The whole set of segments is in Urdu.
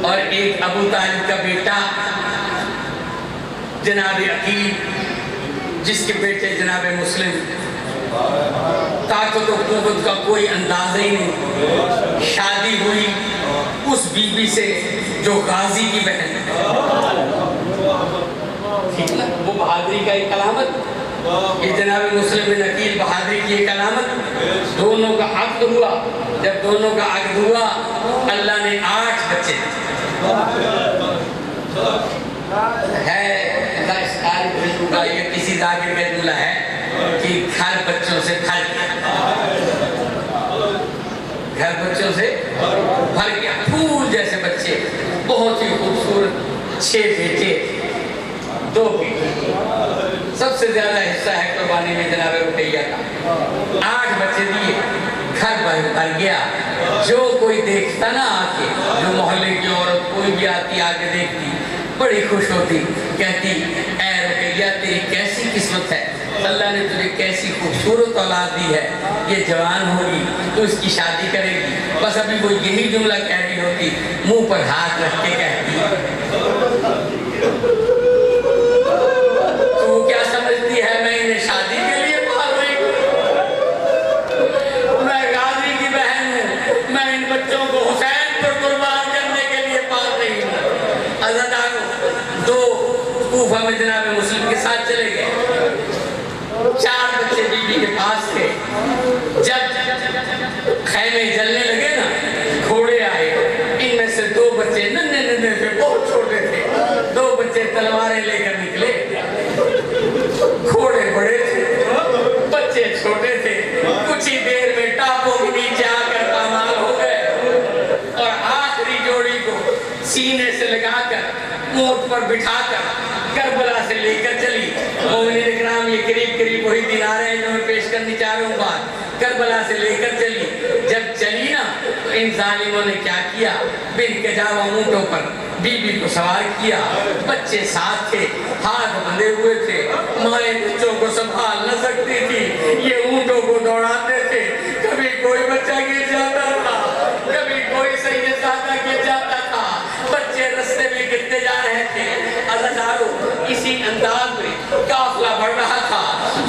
اور ایک ابو طالب کا بیٹا جناب عقیل، جس کے بیٹے جناب مسلم، طاقت و قوت کا کوئی اندازہ ہی نہیں، شادی ہوئی اس بی بی سے جو غازی کی بہن ہے، وہ بہادری کا ایک علامت، یہ جناب مسلم بن عقیل بہادری کی ایک علامت۔ دونوں کا عقد ہوا، جب دونوں کا عقد ہوا اللہ نے 8 بچے ہے۔ یہ کسی ذاکر کا جملہ ہے کہ گھر بچوں سے بھر گیا، گھر بچوں سے بھر گیا، پھول جیسے بچے، بہت ہی خوبصورت 6 بیٹے 2 بیٹی، سب سے زیادہ حصہ ہے قربانی میں جناب رقیہ کا۔ 8 بچے دیے، گھر بھر گیا۔ جو کوئی دیکھتا نا آکے، جو محلے کی عورت کوئی بھی آتی آگے دیکھتی بڑی خوش ہوتی، کہتی اے رقیہ تیری کیسی قسمت ہے، اللہ نے تجھے کیسی خوبصورت اولاد دی ہے، یہ جوان ہوگی تو اس کی شادی کرے گی۔ بس ابھی وہ یہی جملہ کہہ رہی ہوتی، منہ پر ہاتھ رکھ کے کہتی، تو وہ کیا سمجھتی ہے میں انہیں شادی کے لیے پال رہی ہوں، میں غازی کی بہن ہوں، میں ان بچوں کو حسین پر قربان کرنے کے لیے پال رہی ہوں۔ عزادارو 2 کوفہ میں جناب مسلم کے ساتھ چلے گئے، 4 بچے بی بی کے پاس تھے۔ جب خیمے جلنے لگے نا، گھوڑے آئے، ان میں سے 2 بچے ننھے ننھے تھے، بہت چھوٹے تھے، 2 بچے تلواریں لے کر نکلے، گھوڑے بڑے تھے، بچے چھوٹے تھے، کچھ ہی دیر میں ٹاپوں کے نیچے آ کر پامال ہو گئے، اور آخری جوڑی کو سینے سے لگا کر اونٹ پر بٹھا کر کربلا سے لے کر چلی۔ مومنین اکرام، یہ قریب وہی دن آ رہے ہیں جو میں پیش کرنی چاہ رہا ہوں بات۔ کربلا سے لے کر چلی، جب چلی نا تو ان ظالموں نے کیا کیا، بن کے جاوا اونٹوں پر بی بی کو سوار کیا، بچے ساتھ تھے، ہاتھ بندھے ہوئے تھے، مائیں بچوں کو سنبھال نہ سکتی تھی، یہ اونٹوں کو دوڑاتے تھے، کبھی کوئی بچہ گر جاتا تھا، کبھی کوئی سید زادہ گر جاتا تھا، بچے رستے میں گرتے جا رہے تھے۔ عزادارو اسی انداز میں قافلہ بڑھ رہا تھا،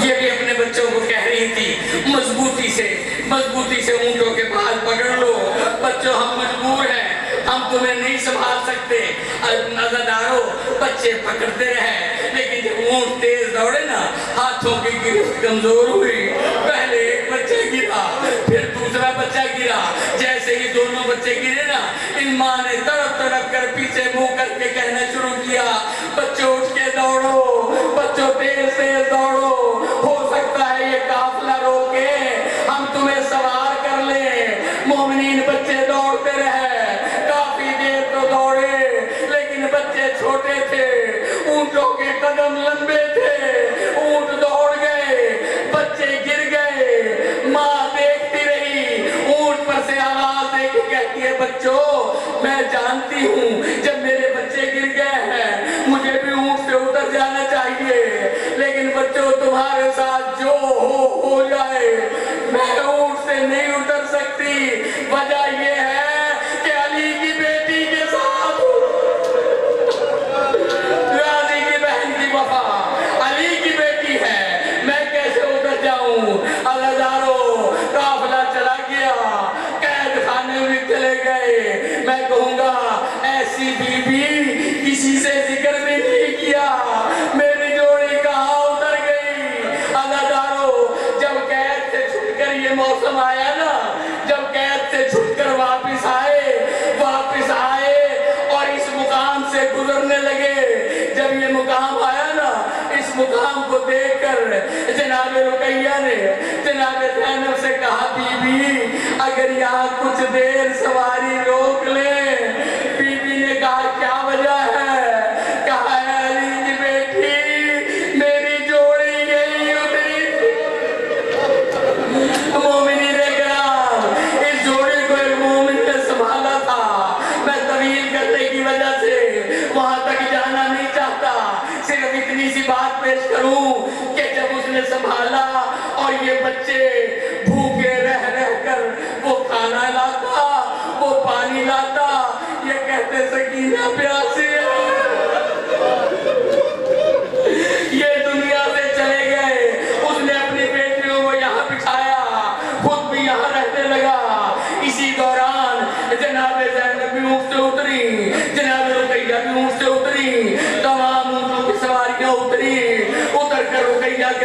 یہ بھی اپنے بچوں کو کہہ رہی تھی مضبوطی سے اونٹوں کے بال پکڑ لو، بچوں ہم مجبور ہیں، ہم تمہیں نہیں سنبھال سکتے۔ عزادارو بچے پکڑتے رہے، لیکن جب اونٹ تیز دوڑے نا، ہاتھوں کی گرفت کمزور ہوئی، پہلے ایک بچہ گرا، پھر دوسرا بچہ گرا، جیسے ہی دونوں بچے گرے نا، ان ماں نے تڑپ تڑپ کر پیچھے منہ کر کے کہنا شروع کیا، بچوں اٹھ کے دوڑو، بچوں تیز تیز دوڑو، ہو سکتا ہے یہ قافلہ روکے، ہم تمہیں سوار کر لیں۔ مومنین بچے دوڑتے رہے، کافی دیر تو دوڑے، لیکن بچے چھوٹے تھے، اونٹوں کے قدم لمبے تھے، اونٹ دوڑ گئے، بچے گر گئے، ماں دیکھتی رہی، اونٹ پر سے آواز دے کے کہتی ہے بچوں میں جانتی ہوں جب میرے بچے گر گئے ہیں مجھے بھی اونٹ سے اتر جانا چاہیے، لیکن بچوں تمہارے ساتھ جو ہو جائے میں اونٹ سے نہیں اتر سکتی، وجہ یہ ہے کہ علی کی بیٹی کے ساتھ غازی کی بہن کی وفا، علی کی بیٹی ہے، میں کیسے اتر جاؤں۔ عزادارو قافلہ چلا گیا، قید خانے میں چلے گئے، میں کہوں گا ایسی بی بی کسی سے ذکر بھی نہیں کیا، میری جوڑی کہاں اتر گئی۔ عزادارو جب قید سے چھٹ کر یہ موسم آیا نا، جب قید سے چھٹ کر واپس آئے اور اس مقام سے گزرنے لگے، جب یہ مقام آیا نا، اس مقام کو دیکھ کر جناب رقیہ نے جناب زینب سے کہا بی بی اگر یہاں کچھ دیر سواری روک لیں۔ بی بی نے کہا کیا وجہ ہے؟ کہا ہے علی کی بیٹی میری جوڑی یہی اتری تھی۔ مومنین اکرام، اس جوڑی کو ایک مومن نے سنبھالا تھا، میں طویل کرنے کی وجہ سے وہاں تک جانا نہیں چاہتا، صرف اتنی سی بات پیش کروں کہ جب اس نے سنبھالا اور یہ بچے بھوکے رہ کر وہ کھانا لاتا، وہ پانی لاتا، یہ کہتے سے